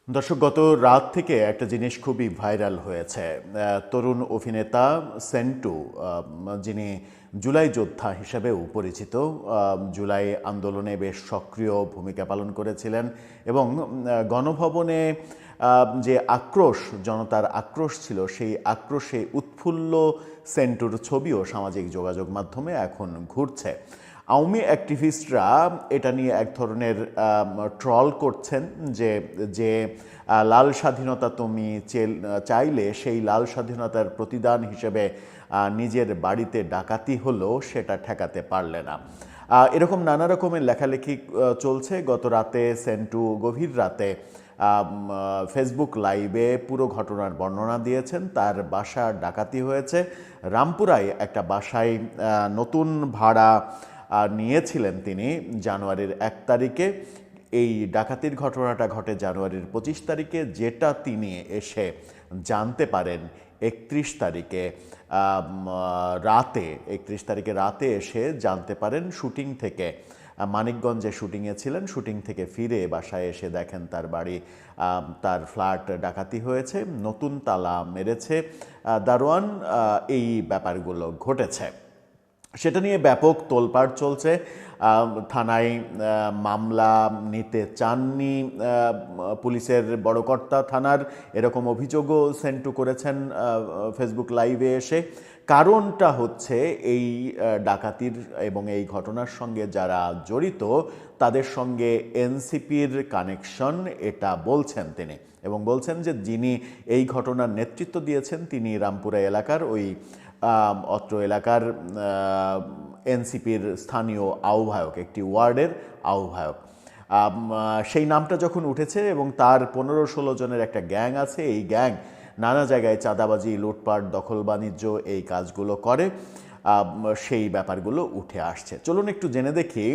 দর্শক, গত রাত থেকে একটা জিনিস খুবই ভাইরাল হয়েছে। তরুণ অভিনেতা সেন্টু, যিনি জুলাই যোদ্ধা হিসেবেও পরিচিত, জুলাই আন্দোলনে বেশ সক্রিয় ভূমিকা পালন করেছিলেন এবং গণভবনে যে আক্রোশ, জনতার আক্রোশ ছিল, সেই আক্রোশে উৎফুল্ল সেন্টুর ছবিও সামাজিক যোগাযোগ মাধ্যমে এখন ঘুরছে। আওয়ামী অ্যাক্টিভিস্টরা এটা নিয়ে এক ধরনের ট্রল করছেন যে যে লাল স্বাধীনতা তুমি চাইলে সেই লাল স্বাধীনতার প্রতিদান হিসেবে নিজের বাড়িতে ডাকাতি হলো, সেটা ঠেকাতে পারলে না। এরকম নানা রকমের লেখালেখি চলছে। গত রাতে সেন্টু গভীর রাতে ফেসবুক লাইভে পুরো ঘটনার বর্ণনা দিয়েছেন। তার বাসা ডাকাতি হয়েছে। রামপুরায় একটা বাসায় নতুন ভাড়া নিয়েছিলেন তিনি জানুয়ারির 1 তারিখে। এই ডাকাতির ঘটনাটা ঘটে জানুয়ারির 25 তারিখে, যেটা তিনি এসে জানতে পারেন 31 তারিখে রাতে। 31 তারিখে রাতে এসে জানতে পারেন শুটিং থেকে। মানিকগঞ্জে শুটিংয়ে ছিলেন, শুটিং থেকে ফিরে বাসায় এসে দেখেন তার বাড়ি, তার ফ্ল্যাট ডাকাতি হয়েছে, নতুন তালা মেরেছে দারোয়ান। এই ব্যাপারগুলো ঘটেছে, সেটা নিয়ে ব্যাপক তোলপাড় চলছে। থানায় মামলা নিতে চাননি পুলিশের বড় কর্তা থানার, এরকম অভিযোগও সেন্টু করেছেন ফেসবুক লাইভে এসে। কারণটা হচ্ছে এই ডাকাতির এবং এই ঘটনার সঙ্গে যারা জড়িত তাদের সঙ্গে এনসিপির কানেকশন, এটা বলছেন তিনি। এবং বলছেন যে যিনি এই ঘটনার নেতৃত্ব দিয়েছেন তিনি রামপুরা এলাকার অত্র এলাকার এনসিপির স্থানীয় আহ্বায়ক, একটি ওয়ার্ডের আহ্বায়ক। সেই নামটা যখন উঠেছে এবং তার 15-16 জনের একটা গ্যাং আছে, এই গ্যাং নানা জায়গায় চাঁদাবাজি, লুটপাট, দখল বাণিজ্য এই কাজগুলো করে, সেই ব্যাপারগুলো উঠে আসছে। চলুন একটু জেনে দেখি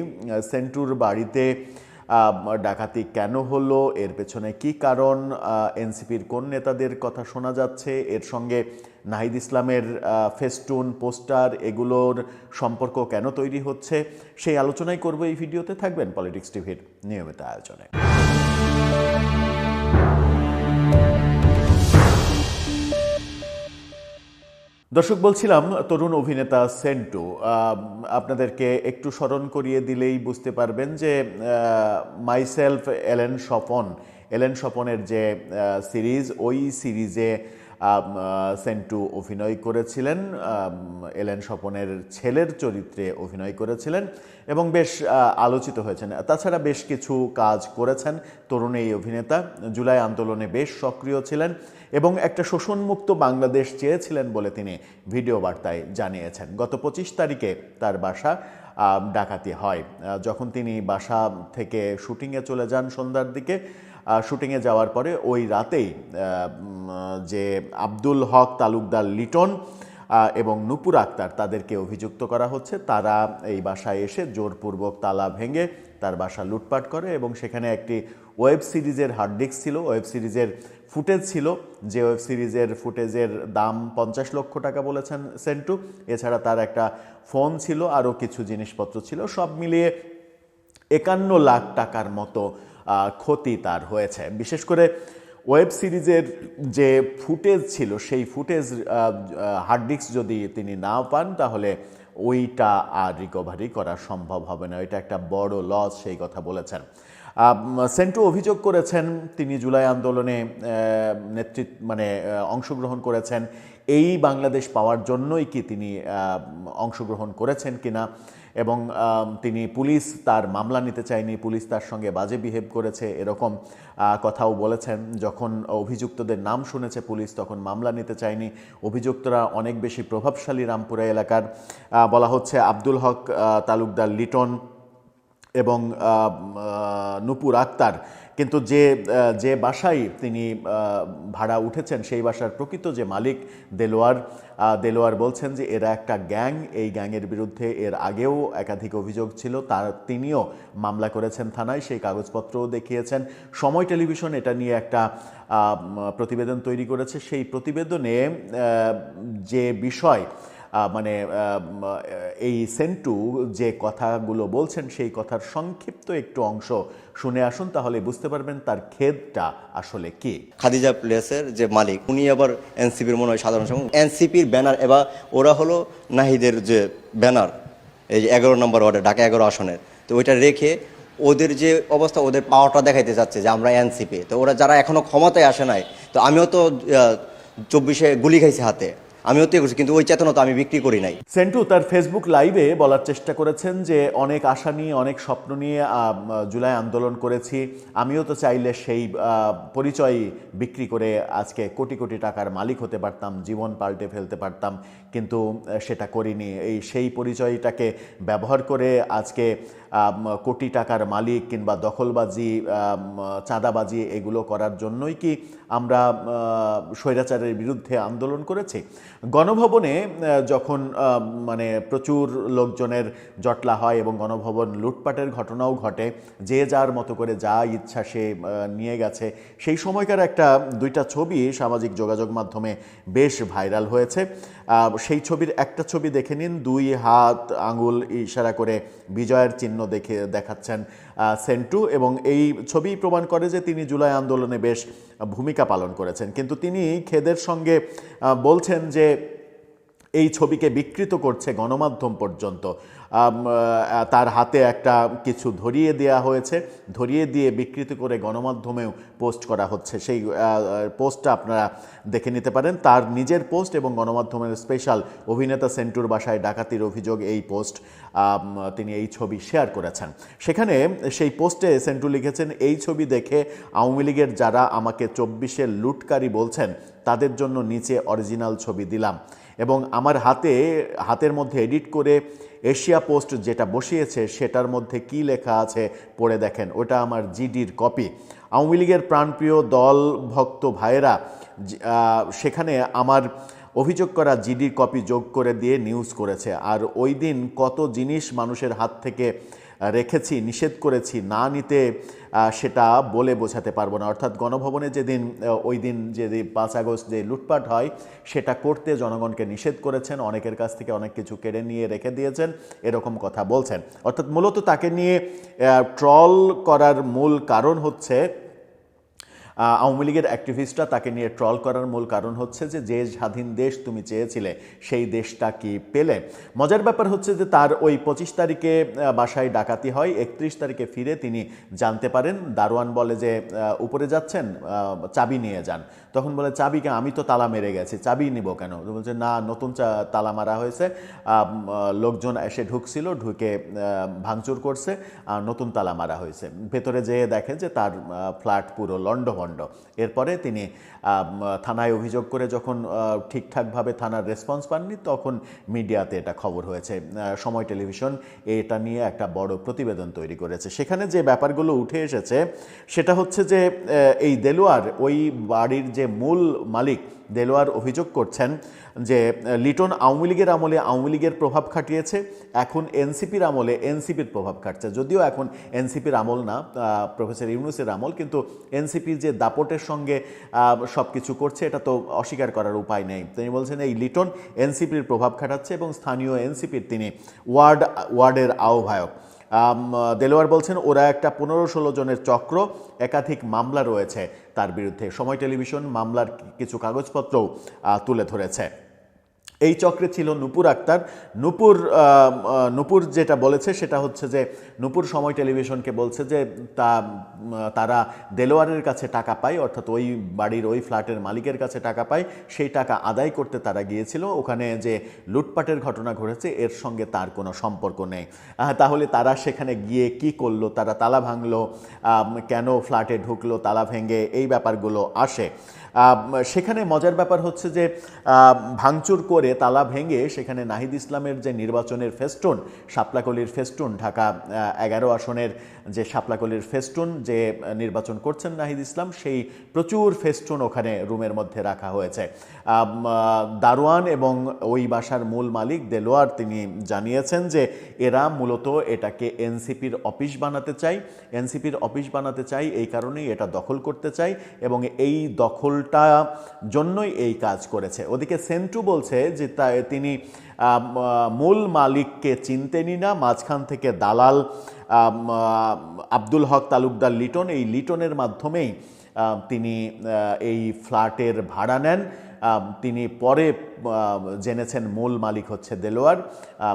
সেন্টুর বাড়িতে ডাকাতি কেন হলো, এর পেছনে কি কারণ, এনসিপির কোন নেতাদের কথা শোনা যাচ্ছে, এর সঙ্গে নাহিদ ইসলামের ফেস্টুন, পোস্টার, এগুলোর সম্পর্ক কেন তৈরি হচ্ছে, সেই আলোচনাই করব এই ভিডিওতে। থাকবেন পলিটিক্স টিভির নিয়মিত আয়োজনে। দর্শক, বলছিলাম তরুণ অভিনেতা সেন্টু। আপনাদেরকে একটু স্মরণ করিয়ে দিলেই বুঝতে পারবেন যে মাইসেলফ এলেন স্বপনের যে সিরিজ, ওই সিরিজে সেন্টু অভিনয় করেছিলেন, এলেন স্বপনের ছেলের চরিত্রে অভিনয় করেছিলেন এবং বেশ আলোচিত হয়েছেন। তাছাড়া বেশ কিছু কাজ করেছেন তরুণ এই অভিনেতা। জুলাই আন্দোলনে বেশ সক্রিয় ছিলেন এবং একটা শোষণমুক্ত বাংলাদেশ চেয়েছিলেন বলে তিনি ভিডিও বার্তায় জানিয়েছেন। গত 25 তারিখে তার বাসা ডাকাতি হয়। যখন তিনি বাসা থেকে শুটিংয়ে চলে যান সন্ধ্যার দিকে, শুটিংয়ে যাওয়ার পরে ওই রাতেই যে আব্দুল হক তালুকদার লিটন এবং নূপুর আক্তার, তাদেরকে অভিযুক্ত করা হচ্ছে তারা এই বাসায় এসে জোরপূর্বক তালা ভেঙে তার বাসা লুটপাট করে এবং সেখানে একটি ওয়েব সিরিজের হার্ড ডিস্ক ছিল, ওয়েব সিরিজের ফুটেজ ছিল, যে ওয়েব সিরিজের ফুটেজের দাম 50 লক্ষ টাকা বলেছেন সেন্টু। এছাড়া তার একটা ফোন ছিল, আরও কিছু জিনিসপত্র ছিল, সব মিলিয়ে 51 লাখ টাকার মতো ক্ষতি তার হয়েছে। বিশেষ করে ওয়েব সিরিজের যে ফুটেজ ছিল, সেই ফুটেজ হার্ড ডিস্ক যদি তিনি না পান তাহলে ওইটা আর রিকভারি করা সম্ভব হবে না, এটা একটা বড় লস, সেই কথা বলেছেন। সেন্টু অভিযোগ করেছেন তিনি জুলাই আন্দোলনে অংশগ্রহণ করেছেন, এই বাংলাদেশ পাওয়ার জন্যই কি তিনি অংশগ্রহণ করেছেন কিনা, এবং তিনি পুলিশ তার মামলা নিতে চায়নি, পুলিশ তার সঙ্গে বাজে বিহেভ করেছে, এরকম কথাও বলেছেন। যখন অভিযুক্তদের নাম শুনেছে পুলিশ, তখন মামলা নিতে চায়নি। অভিযুক্তরা অনেক বেশি প্রভাবশালী রামপুরা এলাকার, বলা হচ্ছে আব্দুল হক তালুকদার লিটন এবং নূপুর আক্তার। কিন্তু যে বাসায় তিনি ভাড়া উঠেছেন সেই বাসার প্রকৃত যে মালিক দেলোয়ার বলছেন যে এরা একটা গ্যাং, এই গ্যাংয়ের বিরুদ্ধে এর আগেও একাধিক অভিযোগ ছিল, তিনিও মামলা করেছেন থানায়, সেই কাগজপত্রও দেখিয়েছেন। সময় টেলিভিশন এটা নিয়ে একটা প্রতিবেদন তৈরি করেছে। সেই প্রতিবেদনে যে বিষয় মানে এই সেন্টু যে কথাগুলো বলছেন সেই কথার সংক্ষিপ্ত একটু অংশ শুনে আসুন, তাহলে বুঝতে পারবেন তার খেদটা আসলে কি। খাদিজা প্লেসের যে মালিক উনি আবার এনসিপির মনে হয় সাধারণ সম্পাদক। এনসিপির ব্যানার এবার ওরা হলো নাহিদের যে ব্যানার, এই যে 11 নম্বর ওয়ার্ডে ঢাকা 11 আসনের, তো ওইটা রেখে ওদের যে অবস্থা, ওদের পাওয়ারটা দেখাইতে চাচ্ছে যে আমরা এনসিপি। তো ওরা যারা এখনো ক্ষমতায় আসে নাই, তো আমিও তো 24-এ গুলি খাইছি হাতে, আমিও তো করছি, কিন্তু ওই চেতনা তো আমি বিক্রি করি নাই। সেন্টু তার ফেসবুক লাইভে বলার চেষ্টা করেছেন যে অনেক আশা নিয়ে, অনেক স্বপ্ন নিয়ে জুলাই আন্দোলন করেছি, আমিও তো চাইলে সেই পরিচয় বিক্রি করে আজকে কোটি কোটি টাকার মালিক হতে পারতাম, জীবন পাল্টে ফেলতে পারতাম, কিন্তু সেটা করিনি। সেই পরিচয়টাকে ব্যবহার করে আজকে কোটি টাকার মালিক কিংবা দখলবাজি, চাঁদাবাজি এগুলো করার জন্যই কি আমরা স্বৈরাচারের বিরুদ্ধে আন্দোলন করেছি? গণভবনে যখন মানে প্রচুর লোকজনের জটলা হয় এবং গণভবন লুটপাটের ঘটনাও ঘটে, যে যার মতো করে যা ইচ্ছা সে নিয়ে গেছে, সেই সময়কার দুইটা ছবি সামাজিক যোগাযোগ মাধ্যমে বেশ ভাইরাল হয়েছে। সেই ছবির একটা ছবি দেখে নিন, 2 হাত আঙুল ইশারা করে বিজয়ের চিহ্ন দেখাচ্ছেন সেন্টু, এবং এই ছবি প্রমাণ করে যে তিনি জুলাই আন্দোলনে বেশ ভূমিকা পালন করেছেন। কিন্তু তিনি খেদের সঙ্গে বলছেন যে এই ছবিকে বিকৃত করছে গণমাধ্যম পর্যন্ত। তার হাতে একটা কিছু ধরিয়ে দেওয়া হয়েছে, ধরিয়ে দিয়ে বিকৃত করে গণমাধ্যমেও পোস্ট করা হচ্ছে। সেই পোস্টটা আপনারা দেখে নিতে পারেন, তার নিজের পোস্ট এবং গণমাধ্যমের স্পেশাল অভিনেতা সেন্টুর বাসায় ডাকাতির অভিযোগ এই পোস্ট, তিনি এই ছবি শেয়ার করেছেন। সেখানে সেই পোস্টে সেন্টু লিখেছেন, এই ছবি দেখে আওয়ামী লীগের যারা আমাকে 24-এর লুটকারী বলছেন তাদের জন্য নিচে অরিজিনাল ছবি দিলাম, এবং আমার হাতের মধ্যে এডিট করে এশিয়া পোস্ট যেটা বসিয়েছে সেটার মধ্যে কি লেখা আছে পড়ে দেখেন, ওটা আমার জিডির কপি। আওয়ামী লীগের প্রাণপ্রিয় দল ভক্ত ভাইয়েরা সেখানে আমার অভিযোগ করা জিডির কপি যোগ করে দিয়ে নিউজ করেছে। আর ওই দিন কত জিনিস মানুষের হাত থেকে রেখেছি, নিষেধ করেছি, না নিতে সেটা বলে বোঝাতে পারবো না। অর্থাৎ গণভবনে যেদিন ওই দিন যে 5 আগস্ট যে লুটপাট হয় সেটা করতে জনগণকে নিষেধ করেছেন, অনেকের কাছ থেকে অনেক কিছু কেড়ে নিয়ে রেখে দিয়েছেন, এরকম কথা বলছেন। অর্থাৎ মূলত তাকে নিয়ে ট্রল করার মূল কারণ হচ্ছে, আওয়ামী লীগের অ্যাক্টিভিস্টরা তাকে নিয়ে ট্রল করার মূল কারণ হচ্ছে যে স্বাধীন দেশ তুমি চেয়েছিলে সেই দেশটা কি পেলে। মজার ব্যাপার হচ্ছে যে তার ওই 25 তারিখে বাসায় ডাকাতি হয়, 31 তারিখে ফিরে তিনি জানতে পারেন, দারোয়ান বলে যে উপরে যাচ্ছেন, চাবি নিয়ে যান। তখন বলে চাবিকে, আমি তো তালা মেরে গেছি, চাবি নিব কেন? বলছে না, নতুন তালা মারা হয়েছে, লোকজন এসে ঢুকছিল, ঢুকে ভাঙচুর করছে, নতুন তালা মারা হয়েছে। ভেতরে যেয়ে দেখে যে তার ফ্ল্যাট পুরো লণ্ডভণ্ড। এরপরে তিনি থানায় অভিযোগ করে যখন ঠিকঠাকভাবে থানার রেসপন্স পাননি, তখন মিডিয়াতে এটা খবর হয়েছে। সময় টেলিভিশন এটা নিয়ে একটা বড় প্রতিবেদন তৈরি করেছে। সেখানে যে ব্যাপারগুলো উঠে এসেছে সেটা হচ্ছে যে এই দেলোয়ার, ওই বাড়ির যে মূল মালিক দেলোয়ার অভিযোগ করছেন যে লিটন আওয়ামী লীগের আমলে আওয়ামী লীগের প্রভাব খাটিয়েছে, এখন এনসিপির আমলে এনসিপির প্রভাব খাটছে। যদিও এখন এনসিপির আমল না, প্রফেসর ইউনূসের আমল, কিন্তু এনসিপির যে দাপটের সঙ্গে সব কিছু করছে এটা তো অস্বীকার করার উপায় নেই। তিনি বলছেন এই লিটন এনসিপির প্রভাব খাটাচ্ছে এবং স্থানীয় এনসিপির তিনি ওয়ার্ডের আহ্বায়ক। দেলোয়ার বলছেন ওরা একটা 15-16 জনের চক্র, একাধিক মামলা রয়েছে তার বিরুদ্ধে। সময় টেলিভিশন মামলার কিছু কাগজপত্রও তুলে ধরেছে। এই চক্রে ছিল নূপুর আক্তার। নূপুর যেটা বলেছে সেটা হচ্ছে যে নূপুর সময় টেলিভিশনকে বলছে যে তারা দেলোয়ারের কাছে টাকা পায়, অর্থাৎ ওই বাড়ির ওই ফ্ল্যাটের মালিকের কাছে টাকা পায়, সেই টাকা আদায় করতে তারা গিয়েছিল। ওখানে যে লুটপাটের ঘটনা ঘটেছে এর সঙ্গে তার কোনো সম্পর্ক নেই। তাহলে তারা সেখানে গিয়ে কি করলো, তারা তালা ভাঙলো কেন, ফ্ল্যাটে ঢুকলো তালা ভেঙে, এই ব্যাপারগুলো আসে। সেখানে মজার ব্যাপার হচ্ছে যে ভাঙচুর করে তালা ভেঙে সেখানে নাহিদ ইসলামের যে নির্বাচনের ফেস্টুন, শাপলাকলির ফেস্টুন, ঢাকা 11 আসনের যে শাপলাকলির ফেস্টুন যে নির্বাচন করছেন নাহিদ ইসলাম, সেই প্রচুর ফেস্টুন ওখানে রুমের মধ্যে রাখা হয়েছে। দারোয়ান এবং ওই বাসার মূল মালিক দেলোয়ার তিনি জানিয়েছেন যে এরা মূলত এটাকে এনসিপির অফিস বানাতে চায়, এনসিপির অফিস বানাতে চাই, এই কারণেই এটা দখল করতে চাই এবং এই দখলটা জন্যই এই কাজ করেছে। ওদিকে সেন্টু বলছে যে তিনি মূল মালিককে চিনতেনই না, মাঝখান থেকে দালাল আব্দুল হক তালুকদার লিটন, এই লিটনের মাধ্যমেই তিনি এই ফ্ল্যাটের ভাড়া নেন। তিনি পরে জেনেছেন মূল মালিক হচ্ছে দেলোয়ার।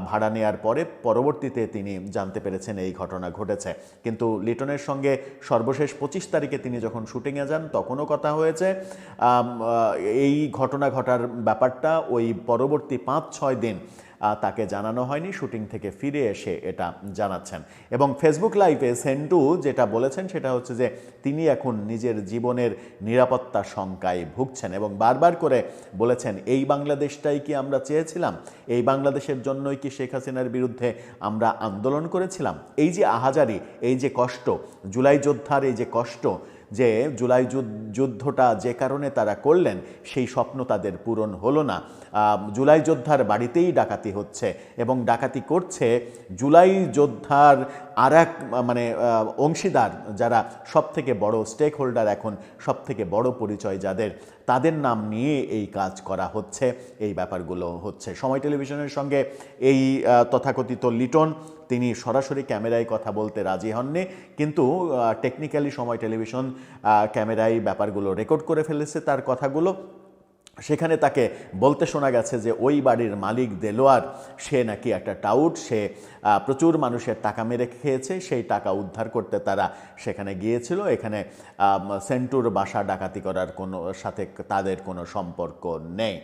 ভাড়া নেওয়ার পরে পরবর্তীতে তিনি জানতে পেরেছেন এই ঘটনা ঘটেছে। কিন্তু লিটনের সঙ্গে সর্বশেষ 25 তারিখে তিনি যখন শুটিংয়ে যান তখনও কথা হয়েছে। এই ঘটনা ঘটার ব্যাপারটা ওই পরবর্তী 5-6 দিন তাকে জানানো হয়নি, শুটিং থেকে ফিরে এসে এটা জানাচ্ছেন। এবং ফেসবুক লাইভে সেন্টু যেটা বলেছেন সেটা হচ্ছে যে তিনি এখন নিজের জীবনের নিরাপত্তা শঙ্কায় ভুগছেন এবং বারবার করে বলেছেন, এই বাংলাদেশটাই কি আমরা চেয়েছিলাম? এই বাংলাদেশের জন্যই কি শেখ হাসিনার বিরুদ্ধে আমরা আন্দোলন করেছিলাম? এই যে আহাজারি, এই যে কষ্ট, জুলাই যোদ্ধার এই যে কষ্ট, যে জুলাই যুদ্ধটা যে কারণে তারা করলেন সেই স্বপ্ন তাদের পূরণ হলো না। জুলাই যোদ্ধার বাড়িতেই ডাকাতি হচ্ছে এবং ডাকাতি করছে জুলাই যোদ্ধার আর এক অংশীদার, যারা সব থেকে বড় স্টেক হোল্ডার, এখন সব থেকে বড় পরিচয় যাদের, তাদের নাম নিয়ে এই কাজ করা হচ্ছে, এই ব্যাপারগুলো হচ্ছে। সময় টেলিভিশনের সঙ্গে এই তথাকথিত লিটন তিনি সরাসরি ক্যামেরায় কথা বলতে রাজি হননি, কিন্তু টেকনিক্যালি সময় টেলিভিশন ক্যামেরায় ব্যাপারগুলো রেকর্ড করে ফেলেছে তার কথাগুলো। সেখানে তাকে বলতে শোনা গেছে যে ওই বাড়ির মালিক দেলোয়ার, সে নাকি একটা টাউট, সে প্রচুর মানুষের টাকা মেরে খেয়েছে, সেই টাকা উদ্ধার করতে তারা সেখানে গিয়েছিল। এখানে সেন্টুর বাসা ডাকাতি করার সাথে তাদের কোনো সম্পর্ক নেই।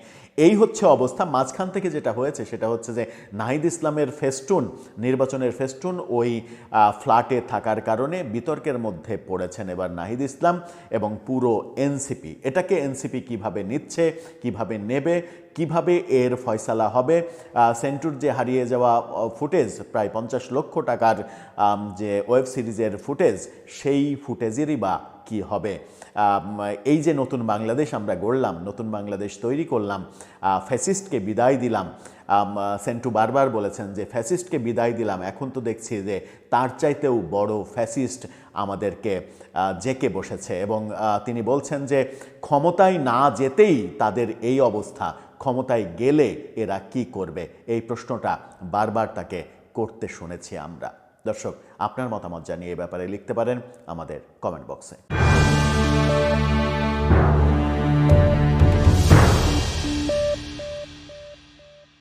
এই হচ্ছে অবস্থা। মাঝখান থেকে যেটা হয়েছে সেটা হচ্ছে যে নাহিদ ইসলামের ফেস্টুন, নির্বাচনের ফেস্টুন ওই ফ্ল্যাটে থাকার কারণে বিতর্কের মধ্যে পড়েছেন এবার নাহিদ ইসলাম এবং পুরো এনসিপি। এটাকে এনসিপি কিভাবে নিচ্ছে, কিভাবে নেবে, কিভাবে এর ফয়সালা হবে? সেন্টুর যে হারিয়ে যাওয়া ফুটেজ, প্রায় 50 লক্ষ টাকার যে ওয়েব সিরিজের ফুটেজ, সেই ফুটেজেরই বা কি হবে? এই যে নতুন বাংলাদেশ আমরা গড়লাম, নতুন বাংলাদেশ তৈরি করলাম, ফ্যাসিস্টকে বিদায় দিলাম, সেন্টু বারবার বলেছেন যে ফ্যাসিস্টকে বিদায় দিলাম, এখন তো দেখছি যে তার চাইতেও বড় ফ্যাসিস্ট আমাদেরকে জেকে বসেছে। এবং তিনি বলছেন যে ক্ষমতায় না যেতেই তাদের এই অবস্থা, ক্ষমতায় গেলে এরা কি করবে? এই প্রশ্নটা বারবার তাকে করতে শুনেছি আমরা। দর্শক, আপনার মতামত জানিয়ে এ ব্যাপারে লিখতে পারেন আমাদের কমেন্ট বক্সে।